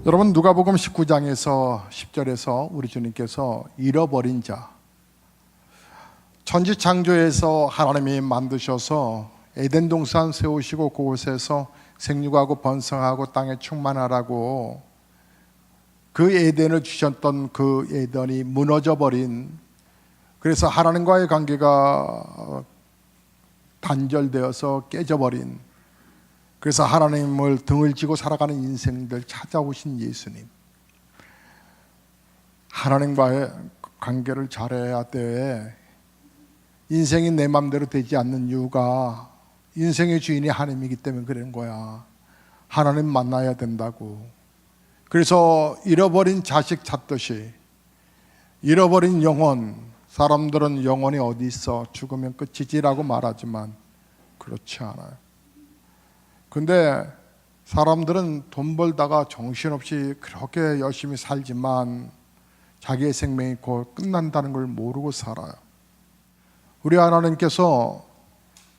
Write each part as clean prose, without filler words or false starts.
여러분, 누가복음 19장에서 10절에서 우리 주님께서 잃어버린 자, 천지 창조에서 하나님이 만드셔서 에덴 동산 세우시고 그곳에서 생육하고 번성하고 땅에 충만하라고 그 에덴을 주셨던 그 에덴이 무너져 버린, 그래서 하나님과의 관계가 단절되어서 깨져버린, 그래서 하나님을 등을 지고 살아가는 인생들 찾아오신 예수님, 하나님과의 관계를 잘해야 돼. 인생이 내 맘대로 되지 않는 이유가 인생의 주인이 하나님이기 때문에 그런 거야. 하나님 만나야 된다고. 그래서 잃어버린 자식 찾듯이 잃어버린 영혼, 사람들은 영혼이 어디 있어? 죽으면 끝이지라고 말하지만 그렇지 않아요. 근데 사람들은 돈 벌다가 정신없이 그렇게 열심히 살지만 자기의 생명이 곧 끝난다는 걸 모르고 살아요. 우리 하나님께서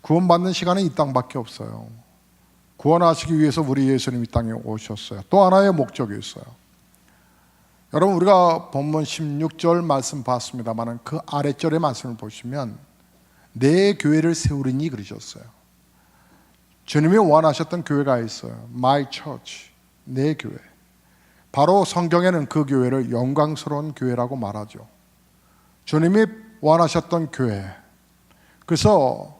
구원받는 시간은 이 땅밖에 없어요. 구원하시기 위해서 우리 예수님이 이 땅에 오셨어요. 또 하나의 목적이 있어요. 여러분, 우리가 본문 16절 말씀 봤습니다만 그 아래절의 말씀을 보시면 내 교회를 세우리니 그러셨어요. 주님이 원하셨던 교회가 있어요. My church, 내 교회. 바로 성경에는 그 교회를 영광스러운 교회라고 말하죠. 주님이 원하셨던 교회. 그래서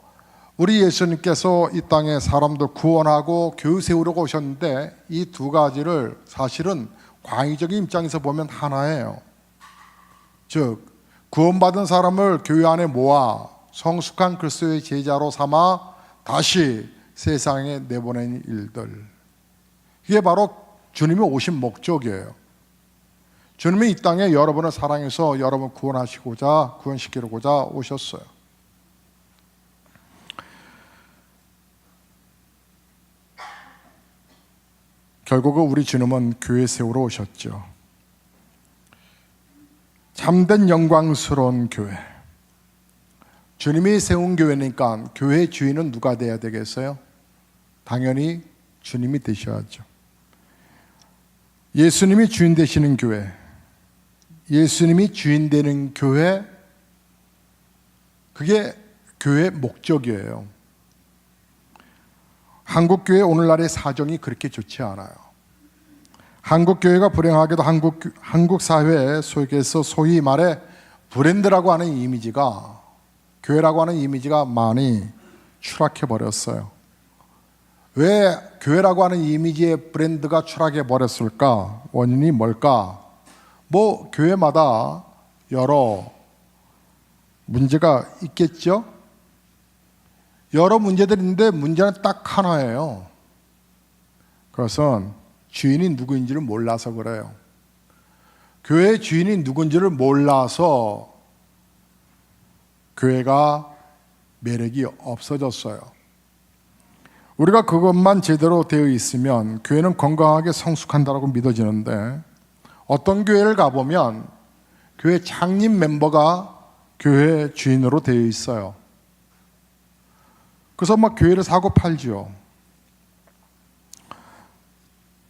우리 예수님께서 이 땅에 사람들 구원하고 교회 세우려고 오셨는데 이 두 가지를 사실은 광의적인 입장에서 보면 하나예요. 즉 구원받은 사람을 교회 안에 모아 성숙한 그리스도의 제자로 삼아 다시 세상에 내보낸 일들, 이게 바로 주님이 오신 목적이에요. 주님이 이 땅에 여러분을 사랑해서 여러분 구원하시고자, 구원시키고자 오셨어요. 결국은 우리 주님은 교회 세우러 오셨죠. 참된 영광스러운 교회. 주님이 세운 교회니까 교회 주인은 누가 돼야 되겠어요? 당연히 주님이 되셔야죠. 예수님이 주인 되시는 교회, 예수님이 주인 되는 교회, 그게 교회의 목적이에요. 한국교회 오늘날의 사정이 그렇게 좋지 않아요. 한국교회가 불행하게도 한국 사회 속에서 소위 말해 브랜드라고 하는 이미지가, 교회라고 하는 이미지가 많이 추락해 버렸어요. 왜 교회라고 하는 이미지의 브랜드가 추락해 버렸을까? 원인이 뭘까? 교회마다 여러 문제가 있겠죠? 여러 문제들이 있는데 문제는 딱 하나예요. 그것은 주인이 누구인지를 몰라서 그래요. 교회의 주인이 누군지를 몰라서 교회가 매력이 없어졌어요. 우리가 그것만 제대로 되어 있으면 교회는 건강하게 성숙한다고 믿어지는데, 어떤 교회를 가보면 교회 창립 멤버가 교회 주인으로 되어 있어요. 그래서 교회를 사고 팔죠.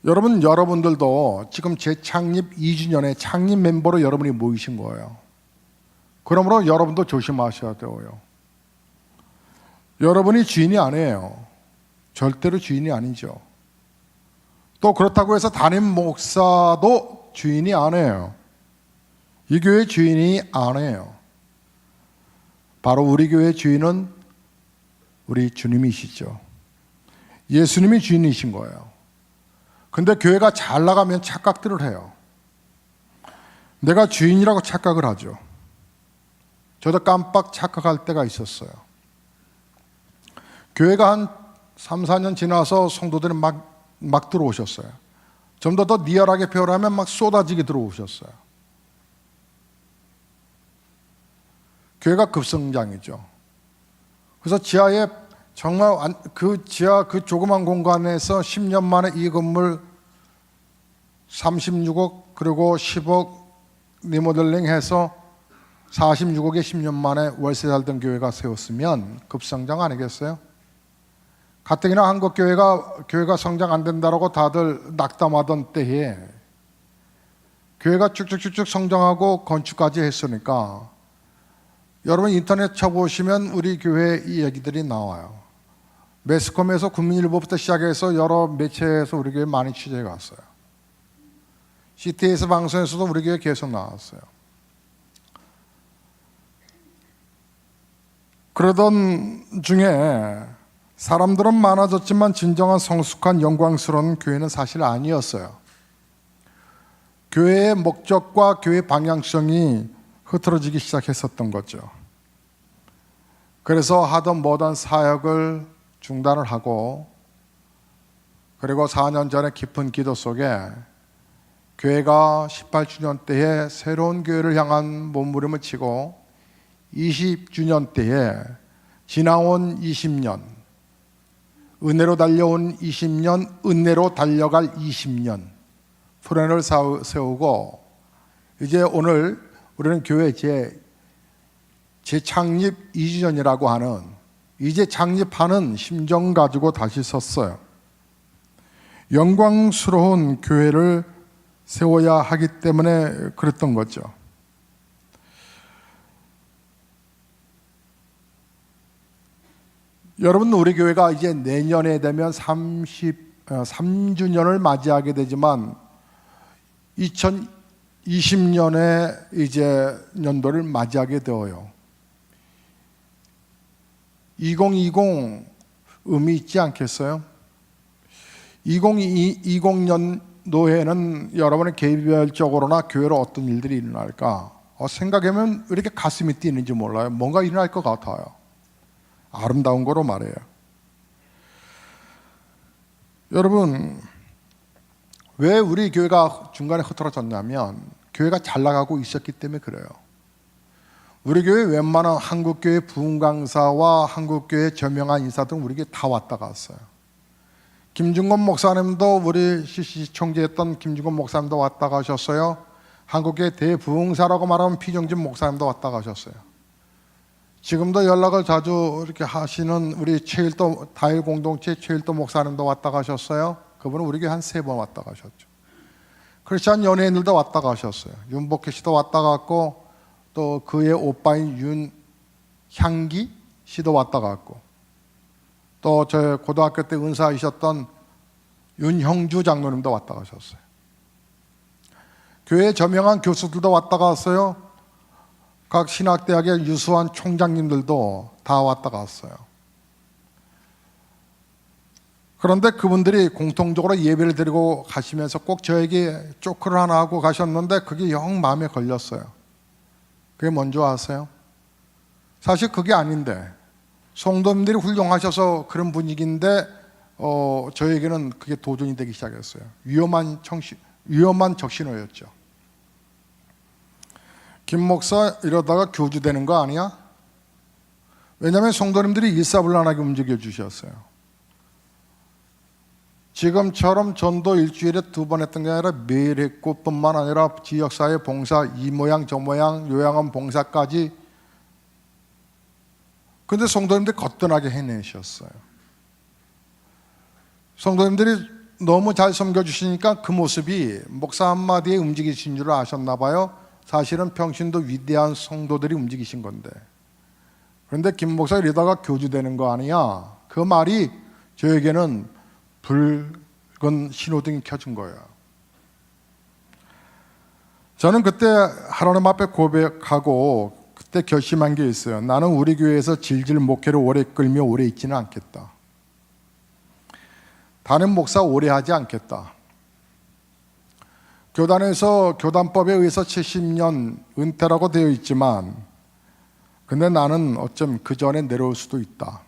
여러분들도 지금 재창립 2주년에 창립 멤버로 여러분이 모이신 거예요. 그러므로 여러분도 조심하셔야 돼요. 여러분이 주인이 아니에요. 절대로 주인이 아니죠. 또 그렇다고 해서 담임 목사도 주인이 아니에요. 이 교회 주인이 아니에요. 바로 우리 교회 주인은 우리 주님이시죠. 예수님이 주인이신 거예요. 근데 교회가 잘 나가면 착각들을 해요. 내가 주인이라고 착각을 하죠. 저도 깜빡 착각할 때가 있었어요. 교회가 한 3, 4년 지나서 성도들이 막 들어오셨어요. 좀 더 리얼하게 표현하면 막 쏟아지게 들어오셨어요. 교회가 급성장이죠. 그래서 지하에 정말 그 지하 그 조그만 공간에서 10년 만에 이 건물 36억 그리고 10억 리모델링 해서 46억에 10년 만에 월세 살던 교회가 세웠으면 급성장 아니겠어요? 가뜩이나 한국 교회가 성장 안 된다라고 다들 낙담하던 때에 교회가 쭉쭉쭉쭉 성장하고 건축까지 했으니까 여러분 인터넷 쳐보시면 우리 교회 이 얘기들이 나와요. 매스컴에서 국민일보부터 시작해서 여러 매체에서 우리 교회 많이 취재해 갔어요. CTS 방송에서도 우리 교회 계속 나왔어요. 그러던 중에 사람들은 많아졌지만 진정한 성숙한 영광스러운 교회는 사실 아니었어요. 교회의 목적과 교회 방향성이 흐트러지기 시작했었던 거죠. 그래서 하던 모든 사역을 중단을 하고, 그리고 4년 전에 깊은 기도 속에 교회가 18주년 때에 새로운 교회를 향한 몸부림을 치고 20주년 때에 지나온 20년, 은혜로 달려온 20년, 은혜로 달려갈 20년 플랜을 세우고, 이제 오늘 우리는 교회 재창립 2주년이라고 하는, 이제 창립하는 심정 가지고 다시 섰어요. 영광스러운 교회를 세워야 하기 때문에 그랬던 거죠. 여러분, 우리 교회가 이제 내년에 되면 33주년을 맞이하게 되지만 2020년에 이제 연도를 맞이하게 되어요. 2020 의미 있지 않겠어요? 2020년도에는 여러분의 개별적으로나 교회로 어떤 일들이 일어날까? 생각하면 왜 이렇게 가슴이 뛰는지 몰라요. 뭔가 일어날 것 같아요. 아름다운 거로 말해요. 여러분, 왜 우리 교회가 중간에 흐트러졌냐면 교회가 잘 나가고 있었기 때문에 그래요. 우리 교회 웬만한 한국교회 부흥강사와 한국교회 저명한 인사들은 우리 교회 다 왔다 갔어요. 김중건 목사님도, 우리 CCC 총재였던 김중건 목사님도 왔다 가셨어요. 한국교회 대부흥사라고 말하면 피정진 목사님도 왔다 가셨어요. 지금도 연락을 자주 이렇게 하시는 우리 최일도 다일 공동체 최일도 목사님도 왔다 가셨어요. 그분은 우리 교회 한 3번 왔다 가셨죠. 크리스찬 연예인들도 왔다 가셨어요. 윤복희 씨도 왔다 갔고, 또 그의 오빠인 윤향기 씨도 왔다 갔고, 또 저 고등학교 때 은사이셨던 윤형주 장로님도 왔다 가셨어요. 교회 저명한 교수들도 왔다 갔어요. 각 신학대학의 유수한 총장님들도 다 왔다 갔어요. 그런데 그분들이 공통적으로 예배를 드리고 가시면서 꼭 저에게 쪼크를 하나 하고 가셨는데 그게 영 마음에 걸렸어요. 그게 뭔지 아세요? 사실 그게 아닌데, 성도님들이 훌륭하셔서 그런 분위기인데 저에게는 그게 도전이 되기 시작했어요. 위험한 적신호였죠. 김 목사 이러다가 교주되는 거 아니야? 왜냐하면 성도님들이 일사불란하게 움직여 주셨어요. 지금처럼 전도 일주일에 2번 했던 게 아니라 매일 했고, 뿐만 아니라 지역사회 봉사, 이 모양 저 모양 요양원 봉사까지. 근데 성도님들이 거뜬하게 해내셨어요. 성도님들이 너무 잘 섬겨주시니까 그 모습이 목사 한마디에 움직이신 줄 아셨나 봐요. 사실은 평신도 위대한 성도들이 움직이신 건데. 그런데 김 목사 이러다가 교주되는 거 아니야? 그 말이 저에게는 붉은 신호등이 켜진 거예요. 저는 그때 하나님 앞에 고백하고 그때 결심한 게 있어요. 나는 우리 교회에서 질질 목회를 오래 끌며 오래 있지는 않겠다. 담임 목사 오래 하지 않겠다. 교단에서 교단법에 의해서 70년 은퇴라고 되어 있지만, 근데 나는 어쩜 그 전에 내려올 수도 있다.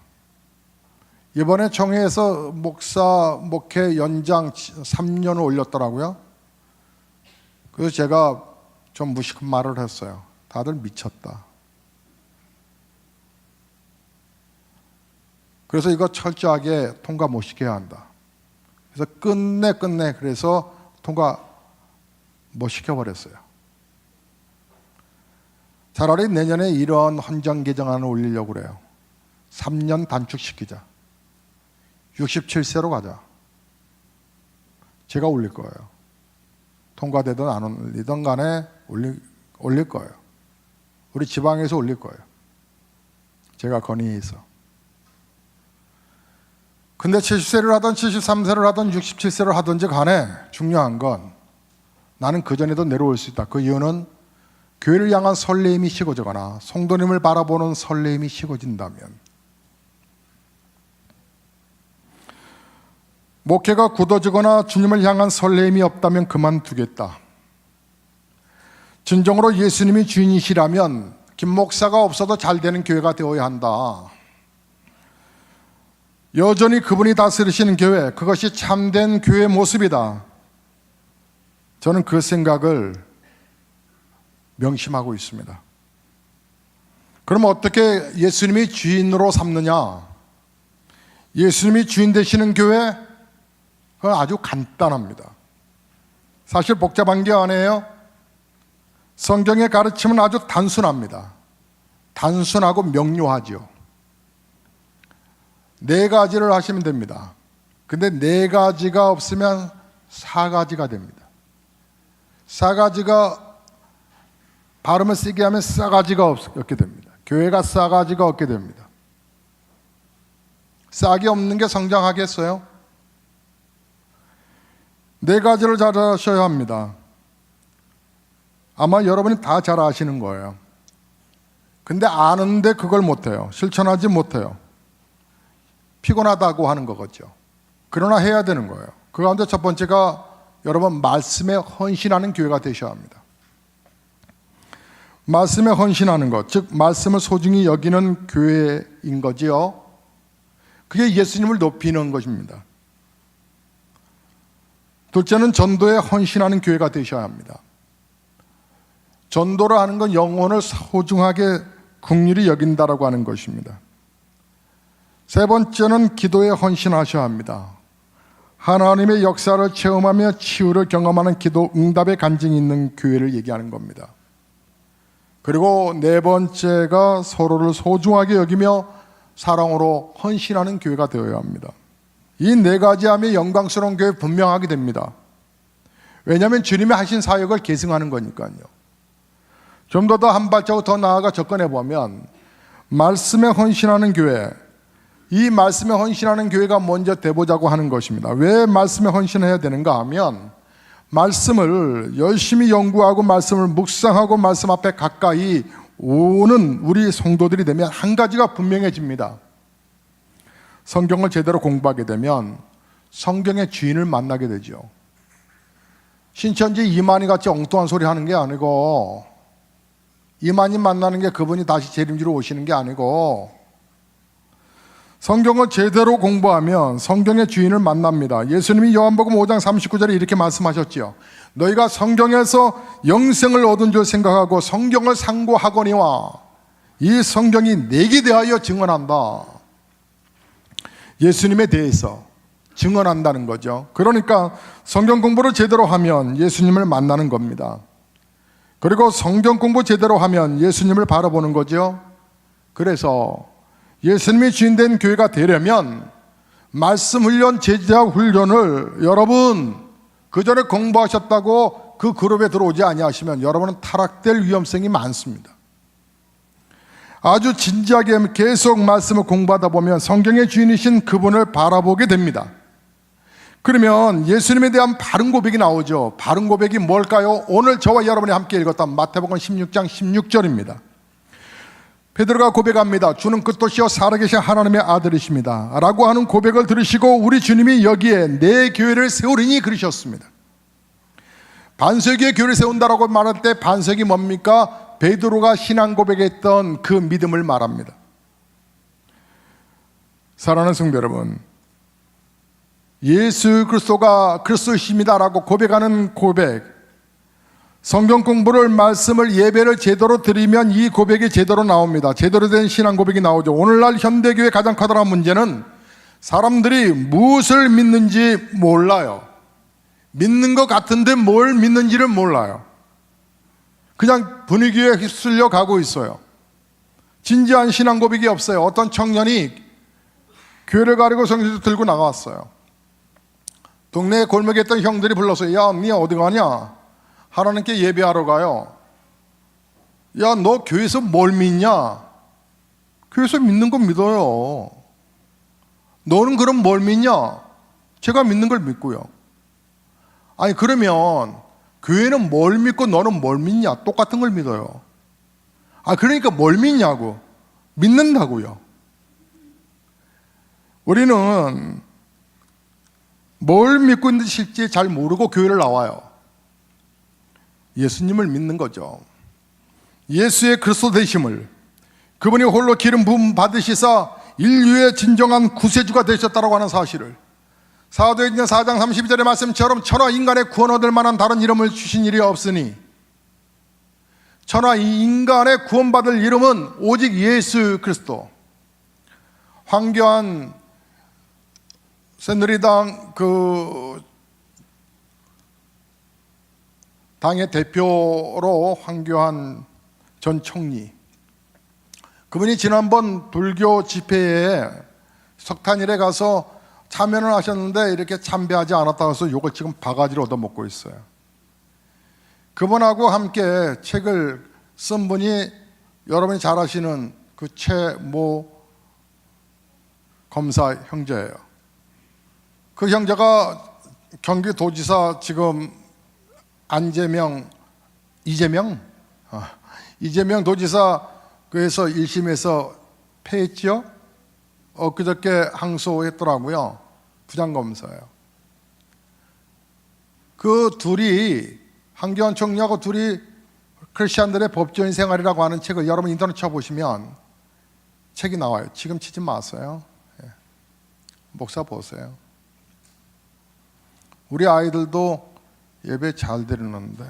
이번에 총회에서 목사 목회 연장 3년을 올렸더라고요. 그래서 제가 좀 무식한 말을 했어요. 다들 미쳤다. 그래서 이거 철저하게 통과 못 시켜야 한다. 그래서 끝내 그래서 통과 못 시켜버렸어요. 차라리 내년에 이런 헌정 개정안을 올리려고 그래요. 3년 단축시키자. 67세로 가자. 제가 올릴 거예요. 통과되든 안 올리든 간에 올릴 거예요. 우리 지방에서 올릴 거예요. 제가 건의해서. 근데 70세를 하든 73세를 하든 67세를 하든지 간에 중요한 건 나는 그전에도 내려올 수 있다. 그 이유는 교회를 향한 설레임이 식어지거나 성도님을 바라보는 설레임이 식어진다면, 목회가 굳어지거나 주님을 향한 설레임이 없다면 그만두겠다. 진정으로 예수님이 주인이시라면 김 목사가 없어도 잘 되는 교회가 되어야 한다. 여전히 그분이 다스리시는 교회, 그것이 참된 교회의 모습이다. 저는 그 생각을 명심하고 있습니다. 그럼 어떻게 예수님이 주인으로 삼느냐? 예수님이 주인 되시는 교회, 그건 아주 간단합니다. 사실 복잡한 게 아니에요. 성경의 가르침은 아주 단순합니다. 단순하고 명료하죠. 4가지를 하시면 됩니다. 근데 4가지가 없으면 4가지가 됩니다. 4가지가 발음을 세게 하면 싸가지가 없게 됩니다. 교회가 싸가지가 없게 됩니다. 싹이 없는 게 성장하겠어요? 4가지를 잘 하셔야 합니다. 아마 여러분이 다 잘 아시는 거예요. 근데 아는데 그걸 못해요. 실천하지 못해요. 피곤하다고 하는 거겠죠. 그러나 해야 되는 거예요. 그 가운데 첫 번째가 여러분 말씀에 헌신하는 교회가 되셔야 합니다. 말씀에 헌신하는 것, 즉 말씀을 소중히 여기는 교회인 거지요. 그게 예수님을 높이는 것입니다. 둘째는 전도에 헌신하는 교회가 되셔야 합니다. 전도를 하는 건 영혼을 소중하게 긍휼히 여긴다라고 하는 것입니다. 세 번째는 기도에 헌신하셔야 합니다. 하나님의 역사를 체험하며 치유를 경험하는 기도 응답의 간증이 있는 교회를 얘기하는 겁니다. 그리고 4번째가 서로를 소중하게 여기며 사랑으로 헌신하는 교회가 되어야 합니다. 이 4가지 하면 영광스러운 교회 분명하게 됩니다. 왜냐하면 주님이 하신 사역을 계승하는 거니까요. 좀 더 한 발자국 더 나아가 접근해 보면 말씀에 헌신하는 교회, 이 말씀에 헌신하는 교회가 먼저 돼보자고 하는 것입니다. 왜 말씀에 헌신해야 되는가 하면 말씀을 열심히 연구하고 말씀을 묵상하고 말씀 앞에 가까이 오는 우리 성도들이 되면 한 가지가 분명해집니다. 성경을 제대로 공부하게 되면 성경의 주인을 만나게 되죠. 신천지 이만희 같이 엉뚱한 소리 하는 게 아니고, 이만희 만나는 게 그분이 다시 재림지로 오시는 게 아니고, 성경을 제대로 공부하면 성경의 주인을 만납니다. 예수님이 요한복음 5장 39절에 이렇게 말씀하셨지요. 너희가 성경에서 영생을 얻은 줄 생각하고 성경을 상고하거니와 이 성경이 내게 대하여 증언한다. 예수님에 대해서 증언한다는 거죠. 그러니까 성경 공부를 제대로 하면 예수님을 만나는 겁니다. 그리고 성경 공부 제대로 하면 예수님을 바라보는 거죠. 그래서 예수님이 주인된 교회가 되려면 말씀 훈련, 제자 훈련을 여러분 그전에 공부하셨다고 그 그룹에 들어오지 아니하시면 여러분은 타락될 위험성이 많습니다. 아주 진지하게 계속 말씀을 공부하다 보면 성경의 주인이신 그분을 바라보게 됩니다. 그러면 예수님에 대한 바른 고백이 나오죠. 바른 고백이 뭘까요? 오늘 저와 여러분이 함께 읽었던 마태복음 16장 16절입니다. 베드로가 고백합니다. 주는 그토시요 살아계신 하나님의 아들이십니다 라고 하는 고백을 들으시고 우리 주님이 여기에 내 교회를 세우리니 그러셨습니다. 반세기의 교회를 세운다라고 말할 때 반세기 뭡니까? 베드로가 신앙 고백했던 그 믿음을 말합니다. 사랑하는 성도 여러분, 예수 그리스도가 그리스도이십니다라고 고백하는 고백, 성경 공부를 말씀을 예배를 제대로 드리면 이 고백이 제대로 나옵니다. 제대로 된 신앙 고백이 나오죠. 오늘날 현대교회 가장 커다란 문제는 사람들이 무엇을 믿는지 몰라요. 믿는 것 같은데 뭘 믿는지를 몰라요. 그냥 분위기에 휩쓸려 가고 있어요. 진지한 신앙 고백이 없어요. 어떤 청년이 교회를 가리고 성경을 들고 나갔어요. 동네 골목에 있던 형들이 불렀어요. 야, 니 어디 가냐? 하나님께 예배하러 가요. 야, 너 교회에서 뭘 믿냐? 교회에서 믿는 거 믿어요. 너는 그럼 뭘 믿냐? 제가 믿는 걸 믿고요. 아니, 그러면 교회는 뭘 믿고 너는 뭘 믿냐? 똑같은 걸 믿어요. 아, 그러니까 뭘 믿냐고. 믿는다고요. 우리는 뭘 믿고 있는지 실제 잘 모르고 교회를 나와요. 예수님을 믿는 거죠. 예수의 그리스도 되심을, 그분이 홀로 기름 부음 받으시사 인류의 진정한 구세주가 되셨다고 하는 사실을, 사도행전 4장 32절의 말씀처럼 천하 인간의 구원 얻을 만한 다른 이름을 주신 일이 없으니, 천하 인간의 구원받을 이름은 오직 예수 그리스도. 황교안 새누리당 당의 대표로 황교안 전 총리, 그분이 지난번 불교 집회에 석탄일에 가서 참여를 하셨는데 이렇게 참배하지 않았다고 해서 욕을 지금 바가지로 얻어먹고 있어요. 그분하고 함께 책을 쓴 분이 여러분이 잘 아시는 그 최모 검사 형제예요. 그 형제가 경기도지사 지금 이재명 도지사 그래서 1심에서 패했죠. 엊그저께 항소했더라고요. 부장검사예요. 그 둘이, 황교안 총리하고 둘이 크리스찬들의 법조인 생활이라고 하는 책을 여러분 인터넷 쳐보시면 책이 나와요. 지금 치지 마세요. 목사 보세요. 우리 아이들도 예배 잘 드리는데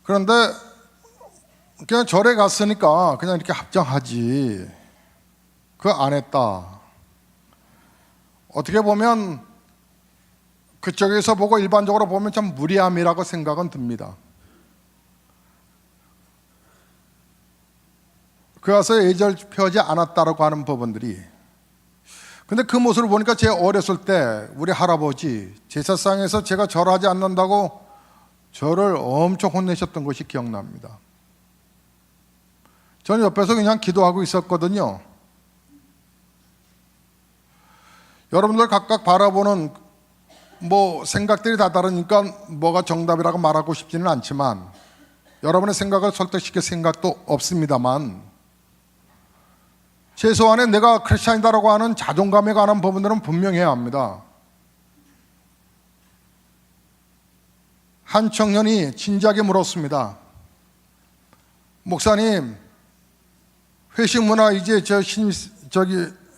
그런데 그냥 절에 갔으니까 그냥 이렇게 합장하지 그거 안 했다. 어떻게 보면 그쪽에서 보고 일반적으로 보면 참 무리함이라고 생각은 듭니다. 그 가서 예절 표하지 않았다라고 하는 법원들이, 근데 그 모습을 보니까 제 어렸을 때 우리 할아버지 제사상에서 제가 절하지 않는다고 저를 엄청 혼내셨던 것이 기억납니다. 저는 옆에서 그냥 기도하고 있었거든요. 여러분들 각각 바라보는 생각들이 다 다르니까 뭐가 정답이라고 말하고 싶지는 않지만 여러분의 생각을 설득시킬 생각도 없습니다만, 최소한의 내가 크리스찬이다라고 하는 자존감에 관한 부분들은 분명해야 합니다. 한 청년이 진지하게 물었습니다. 목사님, 회식 문화 이제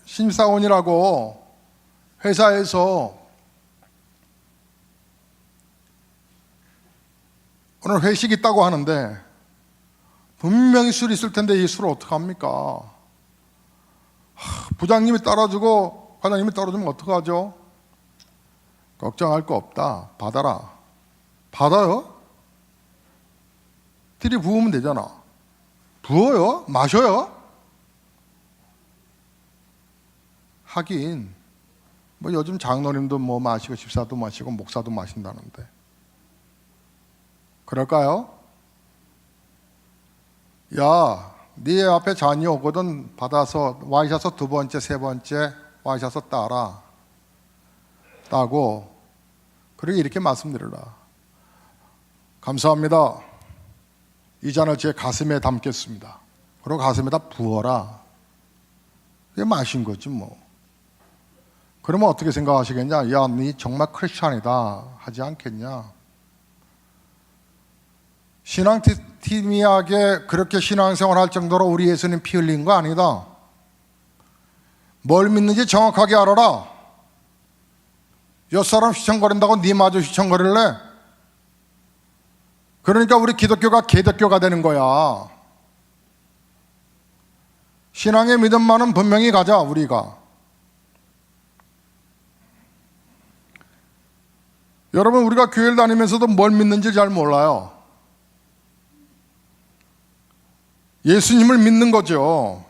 신입사원이라고 회사에서 오늘 회식 있다고 하는데 분명히 술 있을 텐데 이 술을 어떡합니까? 부장님이 따라주고 과장님이 따라주면 어떡하죠? 걱정할 거 없다. 받아라. 받아요? 들이 부으면 되잖아. 부어요? 마셔요? 하긴 요즘 장로님도 마시고 집사도 마시고 목사도 마신다는데 그럴까요? 야, 네 앞에 잔이 오거든 받아서 와이셔서 두 번째, 세 번째 와이셔서 따고 그렇게 이렇게 말씀드리라. 감사합니다. 이 잔을 제 가슴에 담겠습니다. 그리고 가슴에다 부어라. 그게 마신 거지 뭐. 그러면 어떻게 생각하시겠냐? 야, 네 정말 크리스찬이다 하지 않겠냐? 신앙팀이하게 그렇게 신앙생활 할 정도로 우리 예수님 피 흘린 거 아니다. 뭘 믿는지 정확하게 알아라. 옆사람 휘청거린다고 네 마저 휘청거릴래? 그러니까 우리 기독교가 개독교가 되는 거야. 신앙의 믿음만은 분명히 가자. 우리가 여러분, 우리가 교회를 다니면서도 뭘 믿는지 잘 몰라요. 예수님을 믿는 거죠.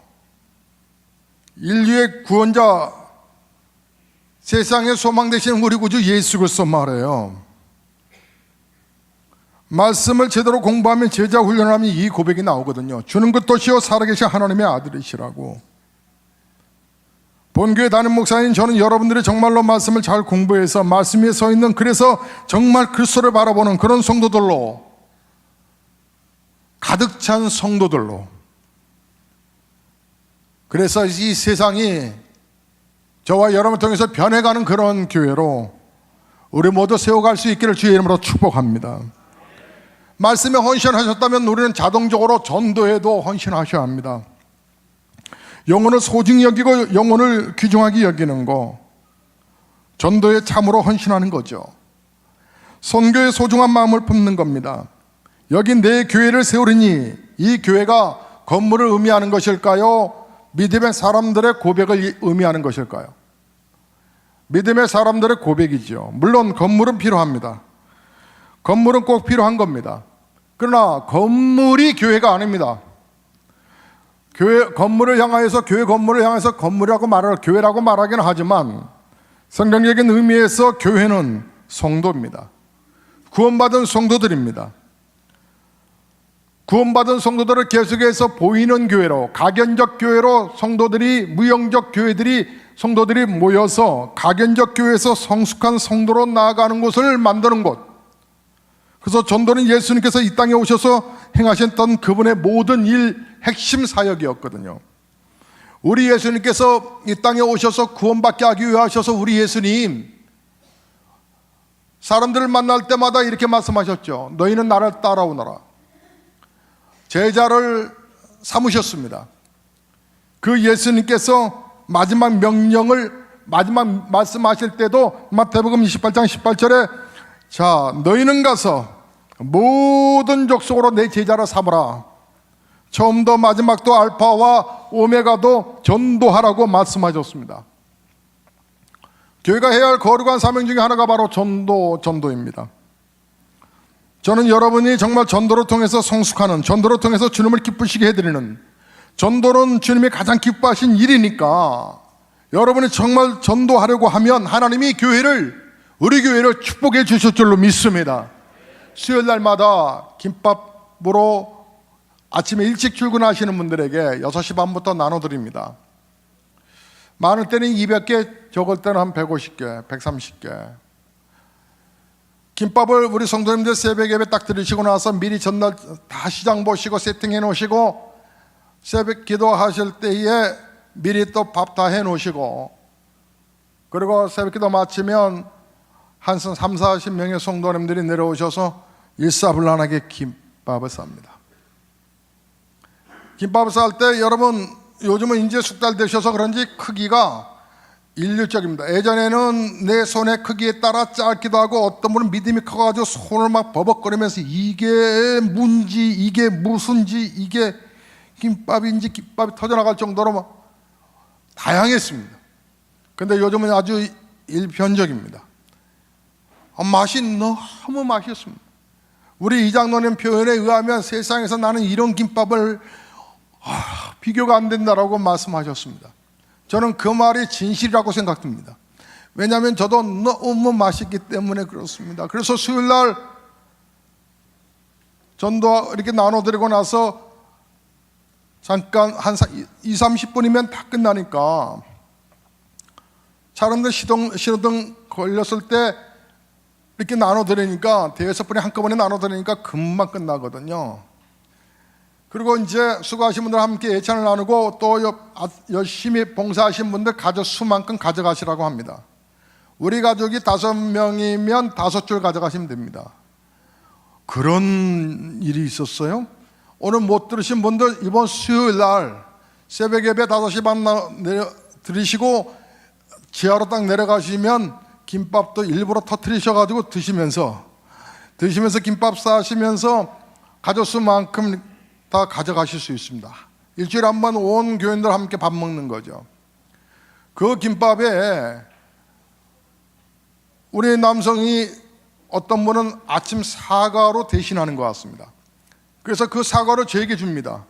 인류의 구원자, 세상의 소망 되시는 우리 구주 예수 그리스도 말해요. 말씀을 제대로 공부하면 제자 훈련하면 이 고백이 나오거든요. 주는 것도시요 살아계신 하나님의 아들이시라고. 본교회 담임 목사님, 저는 여러분들이 정말로 말씀을 잘 공부해서 말씀 위에 서 있는, 그래서 정말 그리스도를 바라보는 그런 성도들로, 가득 찬 성도들로, 그래서 이 세상이 저와 여러분을 통해서 변해가는 그런 교회로 우리 모두 세워갈 수 있기를 주의 이름으로 축복합니다. 말씀에 헌신하셨다면 우리는 자동적으로 전도에도 헌신하셔야 합니다. 영혼을 소중히 여기고 영혼을 귀중하게 여기는 거, 전도에 참으로 헌신하는 거죠. 선교에 소중한 마음을 품는 겁니다. 여기 내 교회를 세우리니, 이 교회가 건물을 의미하는 것일까요? 믿음의 사람들의 고백을 의미하는 것일까요? 믿음의 사람들의 고백이죠. 물론 건물은 필요합니다. 건물은 꼭 필요한 겁니다. 그러나 건물이 교회가 아닙니다. 교회 건물을 향하여서, 교회 건물을 향해서 건물이라고 교회라고 말하기는 하지만 성경적인 의미에서 교회는 성도입니다. 구원받은 성도들입니다. 구원받은 성도들을 계속해서 보이는 교회로, 가견적 교회로 성도들이, 무형적 교회들이, 성도들이 모여서 가견적 교회에서 성숙한 성도로 나아가는 곳을 만드는 곳. 그래서 전도는 예수님께서 이 땅에 오셔서 행하셨던 그분의 모든 일, 핵심 사역이었거든요. 우리 예수님께서 이 땅에 오셔서 구원받게 하기 위해 하셔서, 우리 예수님 사람들을 만날 때마다 이렇게 말씀하셨죠. 너희는 나를 따라오너라. 제자를 삼으셨습니다. 그 예수님께서 마지막 명령을, 마지막 말씀하실 때도 마태복음 28장 18절에 자, 너희는 가서 모든 족속으로 내 제자를 삼으라. 처음도 마지막도 알파와 오메가도 전도하라고 말씀하셨습니다. 교회가 해야 할 거룩한 사명 중에 하나가 바로 전도입니다. 저는 여러분이 정말 전도를 통해서 성숙하는, 전도를 통해서 주님을 기쁘시게 해드리는, 전도는 주님이 가장 기뻐하신 일이니까 여러분이 정말 전도하려고 하면 하나님이 우리 교회를 축복해 주실 줄로 믿습니다. 수요일 날마다 김밥으로 아침에 일찍 출근하시는 분들에게 6시 반부터 나눠드립니다. 많을 때는 200개, 적을 때는 한 150개, 130개. 김밥을 우리 성도님들 새벽 예배 딱 드리시고 나서 미리 전날 다 시장 보시고 세팅해 놓으시고, 새벽 기도하실 때에 미리 또 밥 다 해 놓으시고, 그리고 새벽 기도 마치면 한 3, 40명의 성도님들이 내려오셔서 일사불란하게 김밥을 쌉니다. 김밥을 쌀 때 여러분, 요즘은 이제 숙달 되셔서 그런지 크기가 인류적입니다. 예전에는 내 손의 크기에 따라 짧기도 하고, 어떤 분은 믿음이 커가지고 손을 막 버벅거리면서 이게 뭔지, 이게 무슨지, 이게 김밥인지 김밥이 터져나갈 정도로 막 다양했습니다. 근데 요즘은 아주 일편적입니다. 맛이 너무 맛있습니다. 우리 이장로님 표현에 의하면 세상에서 나는 이런 김밥을 비교가 안 된다라고 말씀하셨습니다. 저는 그 말이 진실이라고 생각됩니다. 왜냐하면 저도 너무 맛있기 때문에 그렇습니다. 그래서 수요일날 전도 이렇게 나눠드리고 나서 잠깐 한 20-30분이면 다 끝나니까, 사람들 신호등 걸렸을 때 이렇게 나눠드리니까, 5-6분이 한꺼번에 나눠드리니까 금방 끝나거든요. 그리고 이제 수고하신 분들 함께 예찬을 나누고, 또 열심히 봉사하신 분들 수만큼 가져가시라고 합니다. 우리 가족이 5명이면 5줄 가져가시면 됩니다. 그런 일이 있었어요. 오늘 못 들으신 분들 이번 수요일 날 새벽 예배 5시 반 들으시고 지하로 딱 내려가시면 김밥도 일부러 터뜨리셔가지고 드시면서 김밥 싸시면서 가져수만큼 다 가져가실 수 있습니다. 일주일에 한 번 온 교인들 함께 밥 먹는 거죠. 그 김밥에 우리 남성이, 어떤 분은 아침 사과로 대신하는 것 같습니다. 그래서 그 사과를 저에게 줍니다.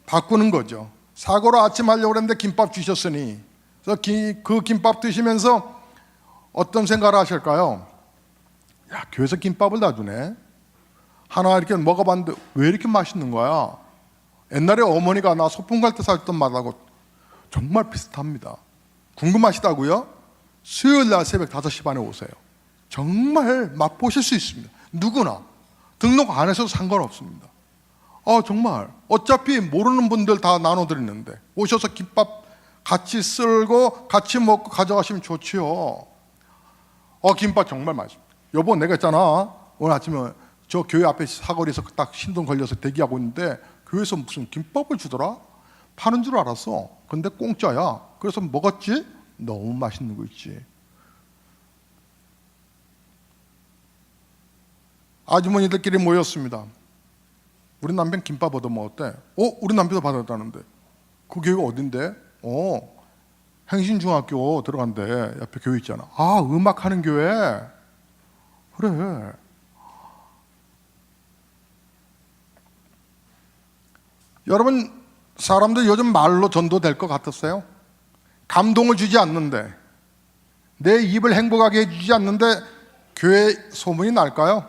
바꾸는 거죠. 사고로 아침 하려고 그랬는데 김밥 주셨으니, 그래서 그 김밥 드시면서 어떤 생각을 하실까요? 야, 교회에서 김밥을 다 주네. 하나 이렇게 먹어봤는데 왜 이렇게 맛있는 거야? 옛날에 어머니가 나 소풍 갈 때 살던 맛하고 정말 비슷합니다. 궁금하시다고요? 수요일 날 새벽 5시 반에 오세요. 정말 맛보실 수 있습니다. 누구나 등록 안 해서도 상관없습니다. 정말 어차피 모르는 분들 다 나눠드리는데 오셔서 김밥 같이 쓸고 같이 먹고 가져가시면 좋지요. 김밥 정말 맛있습니다. 여보, 내가 있잖아, 오늘 아침에 저 교회 앞에 사거리에서 딱 신동 걸려서 대기하고 있는데 교회에서 무슨 김밥을 주더라? 파는 줄 알았어. 근데 공짜야. 그래서 먹었지? 너무 맛있는 거 있지. 아주머니들끼리 모였습니다. 우리 남편 김밥 얻어 먹었대. 우리 남편도 받았다는데. 그 교회가 어딘데? 행신중학교 들어간대. 옆에 교회 있잖아. 음악하는 교회. 그래. 여러분, 사람들 요즘 말로 전도될 것 같았어요? 감동을 주지 않는데, 내 입을 행복하게 해주지 않는데 교회 소문이 날까요?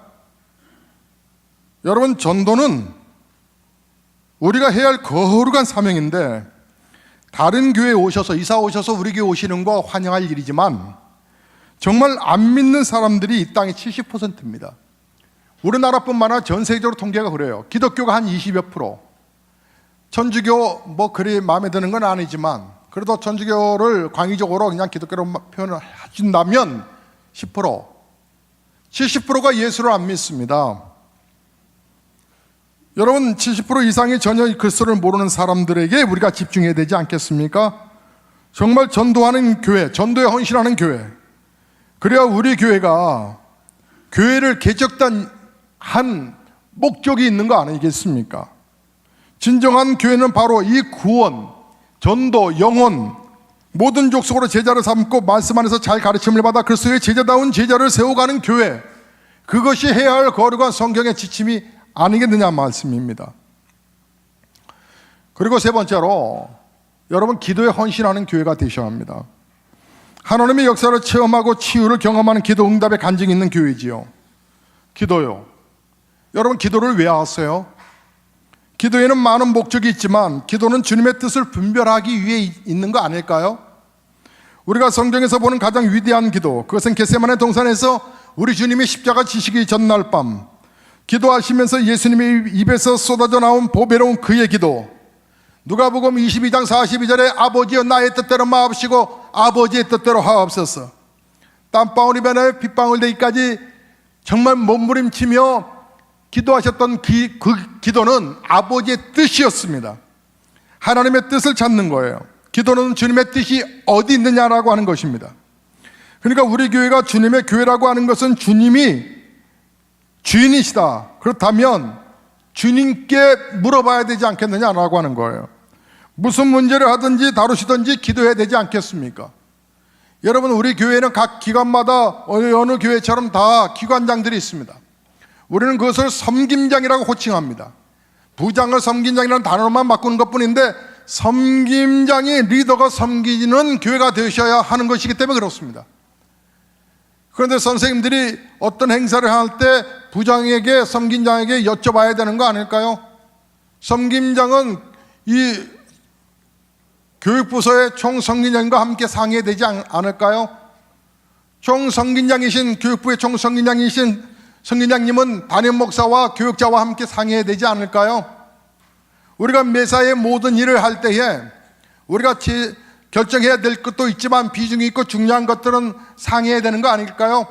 여러분, 전도는 우리가 해야 할 거룩한 사명인데, 다른 교회에 오셔서, 이사 오셔서 우리 교회 오시는 거 환영할 일이지만 정말 안 믿는 사람들이 이 땅의 70%입니다. 우리나라뿐만 아니라 전 세계적으로 통계가 그래요. 기독교가 한 20여 %, 천주교 뭐 그리 마음에 드는 건 아니지만 그래도 천주교를 광의적으로 그냥 기독교로 표현을 해준다면 10%, 70%가 예수를 안 믿습니다. 여러분, 70% 이상이 전혀 그리스도를 모르는 사람들에게 우리가 집중해야 되지 않겠습니까? 정말 전도하는 교회, 전도에 헌신하는 교회, 그래야 우리 교회가 교회를 개척한 한 목적이 있는 거 아니겠습니까? 진정한 교회는 바로 이 구원, 전도, 영혼, 모든 족속으로 제자를 삼고 말씀 안에서 잘 가르침을 받아 그리스도의 제자다운 제자를 세워가는 교회, 그것이 해야 할 거룩한 성경의 지침이 아니겠느냐 말씀입니다. 그리고 세 번째로, 여러분, 기도에 헌신하는 교회가 되셔야 합니다. 하나님의 역사를 체험하고 치유를 경험하는 기도 응답의 간증이 있는 교회지요. 기도요. 여러분, 기도를 왜 하세요? 기도에는 많은 목적이 있지만 기도는 주님의 뜻을 분별하기 위해 있는 거 아닐까요? 우리가 성경에서 보는 가장 위대한 기도, 그것은 겟세마네 동산에서 우리 주님이 십자가 지시기 전날 밤 기도하시면서 예수님의 입에서 쏟아져 나온 보배로운 그의 기도, 누가복음 22장 42절에 아버지여 나의 뜻대로 마옵시고 아버지의 뜻대로 하옵소서. 땀방울이 변하여 빗방울 되기까지 정말 몸부림치며 기도하셨던 그 기도는 아버지의 뜻이었습니다. 하나님의 뜻을 찾는 거예요. 기도는 주님의 뜻이 어디 있느냐라고 하는 것입니다. 그러니까 우리 교회가 주님의 교회라고 하는 것은 주님이 주인이시다, 그렇다면 주님께 물어봐야 되지 않겠느냐라고 하는 거예요. 무슨 문제를 하든지 다루시든지 기도해야 되지 않겠습니까? 여러분, 우리 교회는 각 기관마다 어느 교회처럼 다 기관장들이 있습니다. 우리는 그것을 섬김장이라고 호칭합니다. 부장을 섬김장이라는 단어만 바꾸는 것뿐인데 섬김장이 리더가 섬기는 교회가 되셔야 하는 것이기 때문에 그렇습니다. 그런데 선생님들이 어떤 행사를 할 때 부장에게, 섬김장에게 여쭤봐야 되는 거 아닐까요? 섬김장은 이 교육부서의 총섬김장과 함께 상의해야 되지 않을까요? 총섬김장이신, 교육부의 총섬김장이신 성김장님은 담임 목사와 교육자와 함께 상의해야 되지 않을까요? 우리가 매사의 모든 일을 할 때에 우리가 결정해야 될 것도 있지만 비중이 있고 중요한 것들은 상의해야 되는 거 아닐까요?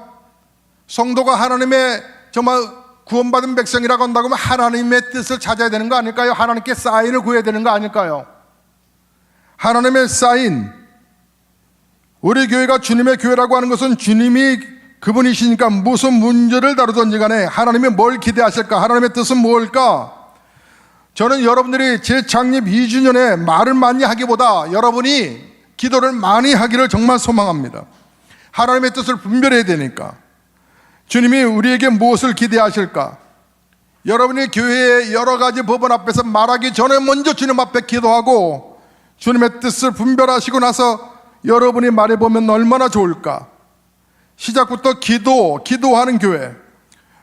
성도가 하나님의 정말 구원받은 백성이라고 한다고 하면 하나님의 뜻을 찾아야 되는 거 아닐까요? 하나님께 사인을 구해야 되는 거 아닐까요? 하나님의 사인, 우리 교회가 주님의 교회라고 하는 것은 주님이 그분이시니까 무슨 문제를 다루든지 간에 하나님이 뭘 기대하실까? 하나님의 뜻은 뭘까? 저는 여러분들이 제 창립 2주년에 말을 많이 하기보다 여러분이 기도를 많이 하기를 정말 소망합니다. 하나님의 뜻을 분별해야 되니까. 주님이 우리에게 무엇을 기대하실까? 여러분이 교회의 여러 가지 법원 앞에서 말하기 전에 먼저 주님 앞에 기도하고 주님의 뜻을 분별하시고 나서 여러분이 말해보면 얼마나 좋을까. 시작부터 기도하는 교회.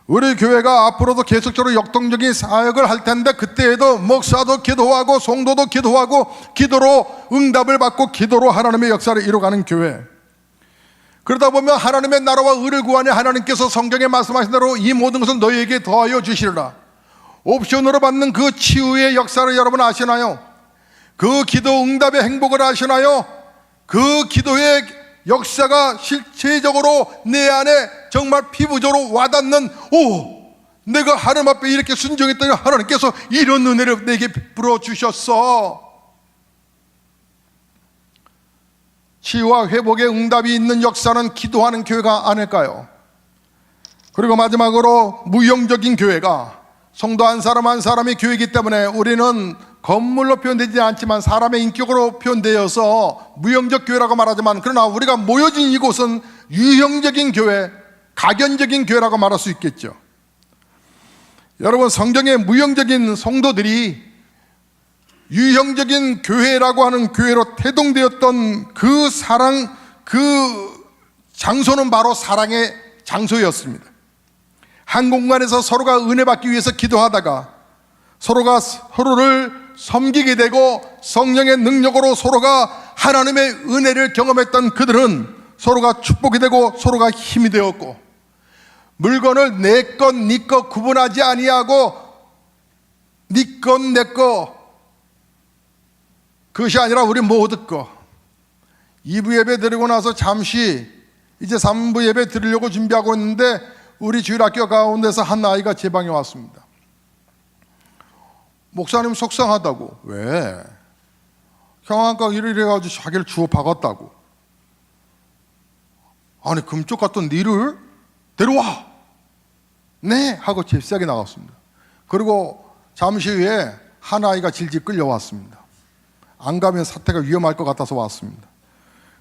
우리 교회가 앞으로도 계속적으로 역동적인 사역을 할 텐데, 그때에도 목사도 기도하고 성도도 기도하고 기도로 응답을 받고 기도로 하나님의 역사를 이루어가는 교회. 그러다 보면 하나님의 나라와 의를 구하니 하나님께서 성경에 말씀하신 대로 이 모든 것을 너희에게 더하여 주시리라. 옵션으로 받는 그 치유의 역사를 여러분 아시나요? 그 기도 응답의 행복을 아시나요? 그 기도의 역사가 실체적으로 내 안에 정말 피부적으로 와닿는, 내가 하나님 앞에 이렇게 순종했더니 하나님께서 이런 은혜를 내게 베풀어 주셨어. 치유와 회복의 응답이 있는 역사는 기도하는 교회가 아닐까요? 그리고 마지막으로 무형적인 교회가, 성도 한 사람 한 사람이 교회이기 때문에 우리는 건물로 표현되지 않지만 사람의 인격으로 표현되어서 무형적 교회라고 말하지만, 그러나 우리가 모여진 이곳은 유형적인 교회, 가견적인 교회라고 말할 수 있겠죠. 여러분, 성경의 무형적인 성도들이 유형적인 교회라고 하는 교회로 태동되었던 그 사랑, 그 장소는 바로 사랑의 장소였습니다. 한 공간에서 서로가 은혜 받기 위해서 기도하다가 서로가 서로를 섬기게 되고 성령의 능력으로 서로가 하나님의 은혜를 경험했던 그들은 서로가 축복이 되고 서로가 힘이 되었고, 물건을 내 것, 네 것 구분하지 아니하고 네 것, 내 것, 그것이 아니라 우리 모두 것. 2부 예배 드리고 나서 잠시 이제 3부 예배 드리려고 준비하고 있는데, 우리 주일학교 가운데서 한 아이가 제 방에 왔습니다. 목사님 속상하다고. 왜? 형아가 이래가지고 자기를 주워 박았다고. 아니, 금쪽 같던 니를 데려와. 네 하고 잽싸게 나갔습니다. 그리고 잠시 후에 한 아이가 질질 끌려왔습니다. 안 가면 사태가 위험할 것 같아서 왔습니다.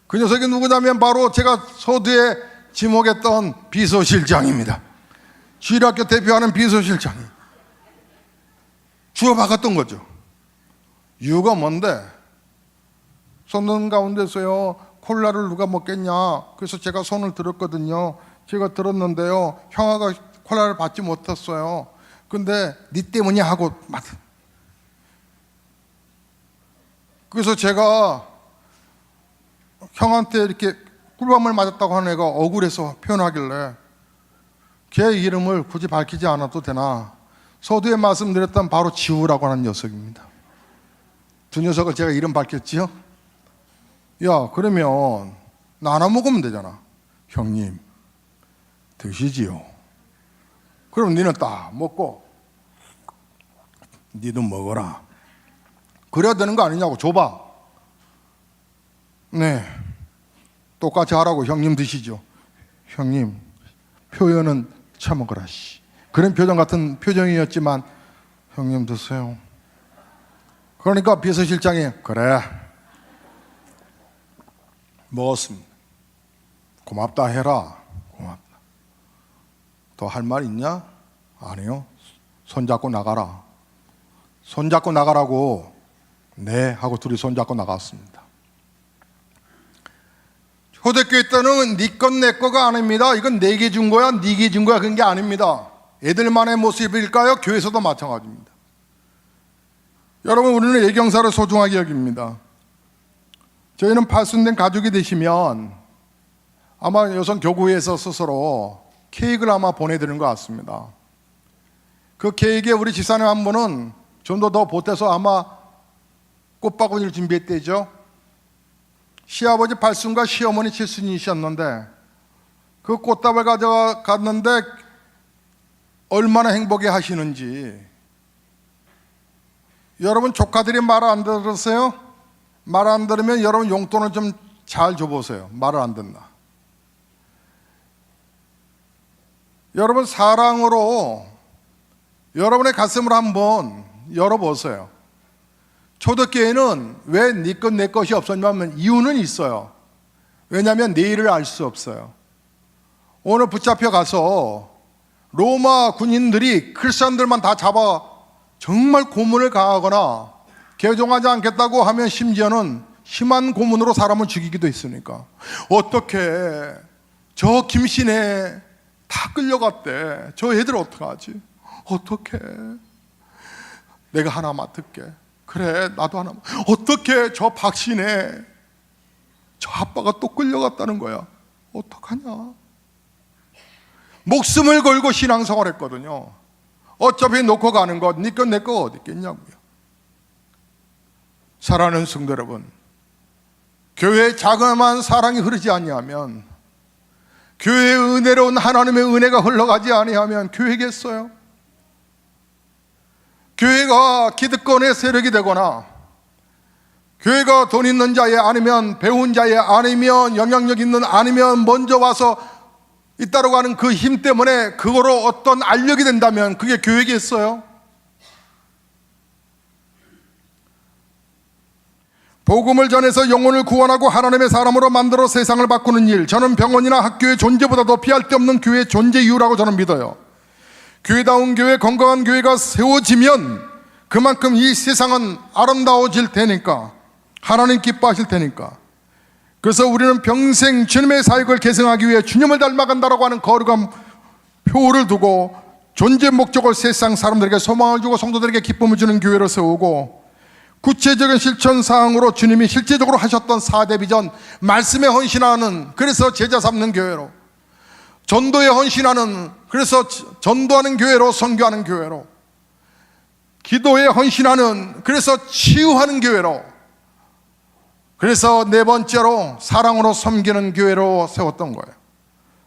그 녀석이 누구냐면 바로 제가 서두에 지목했던 비서실장입니다. 주일학교 대표하는 비서실장이 주워 박았던 거죠. 이유가 뭔데? 손는 가운데서요, 콜라를 누가 먹겠냐, 그래서 제가 손을 들었거든요. 제가 들었는데요, 형아가 콜라를 받지 못했어요. 근데 니 때문이야 하고 그래서 제가 형한테 이렇게 꿀밤을 맞았다고 하는 애가 억울해서 표현하길래 걔 이름을 굳이 밝히지 않아도 되나, 서두에 말씀드렸던 바로 지우라고 하는 녀석입니다. 두 녀석을 제가 이름 밝혔지요. 야, 그러면 나눠 먹으면 되잖아. 형님 드시지요. 그럼 니는 딱 먹고 니도 먹어라. 그래야 되는 거 아니냐고. 줘봐. 네, 똑같이 하라고. 형님 드시죠. 형님, 표현은 처먹어라 씨. 그런 표정 같은 표정이었지만 형님 드세요. 그러니까 비서실장이 그래 먹었습니다. 고맙다 해라. 고맙다. 더 할 말 있냐? 아니요. 손잡고 나가라. 손잡고 나가라고. 네 하고 둘이 손잡고 나갔습니다. 초대교회 때는 네 것 내 거가 아닙니다. 이건 내게 준 거야, 네게 준 거야, 그런 게 아닙니다. 애들만의 모습일까요? 교회에서도 마찬가지입니다. 여러분, 우리는 예경사를 소중하게 여깁니다. 저희는 파순된 가족이 되시면 아마 여성 교구에서 스스로 케이크를 아마 보내드리는 것 같습니다. 그 케이크에 우리 집사님 한 분은 좀 더 보태서 아마 꽃바구니를 준비했대죠. 시아버지 발순과 시어머니 칠순이셨는데 그 꽃다발 가져갔는데 얼마나 행복해 하시는지. 여러분, 조카들이 말을 안 들으세요? 말 안 들으면 여러분 용돈을 좀 잘 줘보세요. 말을 안 듣나. 여러분, 사랑으로 여러분의 가슴을 한번 열어보세요. 초대교회는 왜 네 것 내 것이 없었냐면 이유는 있어요. 왜냐하면 내일을 알 수 없어요. 오늘 붙잡혀 가서 로마 군인들이 크리스천들만 다 잡아 정말 고문을 가하거나 개종하지 않겠다고 하면 심지어는 심한 고문으로 사람을 죽이기도 했으니까 어떻게 저 김신혜 다 끌려갔대. 저 애들 어떡하지? 어떻게 내가 하나 맡을게. 그래 나도 하나. 어떻게 저 박신혜 저 아빠가 또 끌려갔다는 거야. 어떡하냐. 목숨을 걸고 신앙생활 했거든요. 어차피 놓고 가는 것 네 거 내 거 어디 있겠냐고요. 사랑하는 성도 여러분, 교회에 자그마한 사랑이 흐르지 아니하면, 교회에 은혜로운 하나님의 은혜가 흘러가지 아니하면 교회겠어요? 교회가 기득권의 세력이 되거나, 교회가 돈 있는 자에 아니면 배운 자에 아니면 영향력 있는 아니면 먼저 와서 잇따르고 하는 그 힘 때문에 그거로 어떤 알력이 된다면 그게 교회겠어요? 복음을 전해서 영혼을 구원하고 하나님의 사람으로 만들어 세상을 바꾸는 일, 저는 병원이나 학교의 존재보다도 피할 데 없는 교회의 존재 이유라고 저는 믿어요. 교회다운 교회, 건강한 교회가 세워지면 그만큼 이 세상은 아름다워질 테니까, 하나님 기뻐하실 테니까. 그래서 우리는 평생 주님의 사역을 계승하기 위해 주님을 닮아간다라고 하는 거룩한 표를 두고 존재 목적을 세상 사람들에게 소망을 주고 성도들에게 기쁨을 주는 교회로 세우고, 구체적인 실천 사항으로 주님이 실제적으로 하셨던 4대 비전, 말씀에 헌신하는, 그래서 제자 삼는 교회로, 전도에 헌신하는, 그래서 전도하는 교회로, 선교하는 교회로, 기도에 헌신하는, 그래서 치유하는 교회로, 그래서 네 번째로 사랑으로 섬기는 교회로 세웠던 거예요.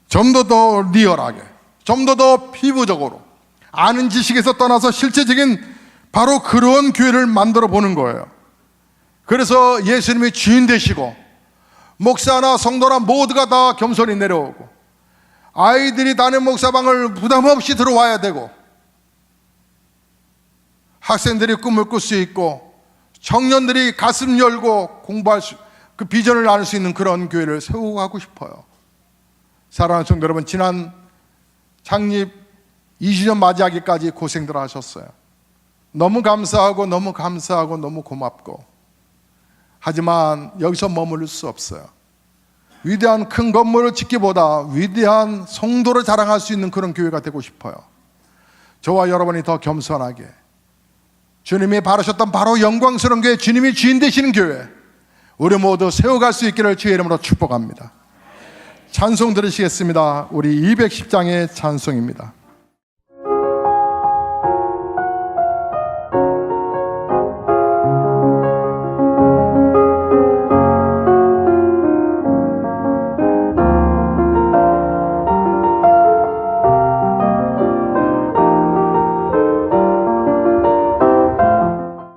좀 더 리얼하게, 좀 더 피부적으로, 아는 지식에서 떠나서 실제적인 바로 그런 교회를 만들어 보는 거예요. 그래서 예수님이 주인 되시고 목사나 성도나 모두가 다 겸손히 내려오고, 아이들이 다니는 목사방을 부담 없이 들어와야 되고, 학생들이 꿈을 꿀 수 있고, 청년들이 가슴 열고 공부할 수, 그 비전을 나눌 수 있는 그런 교회를 세우고 가고 싶어요. 사랑하는 성도 여러분, 지난 창립 20주년 맞이하기까지 고생들 하셨어요. 너무 감사하고 너무 감사하고 너무 고맙고, 하지만 여기서 머무를 수 없어요. 위대한 큰 건물을 짓기보다 위대한 성도를 자랑할 수 있는 그런 교회가 되고 싶어요. 저와 여러분이 더 겸손하게 주님이 바라셨던 바로 영광스러운 교회, 주님이 주인 되시는 교회, 우리 모두 세워갈 수 있기를 주의 이름으로 축복합니다. 찬송 들으시겠습니다. 우리 210장의 찬송입니다.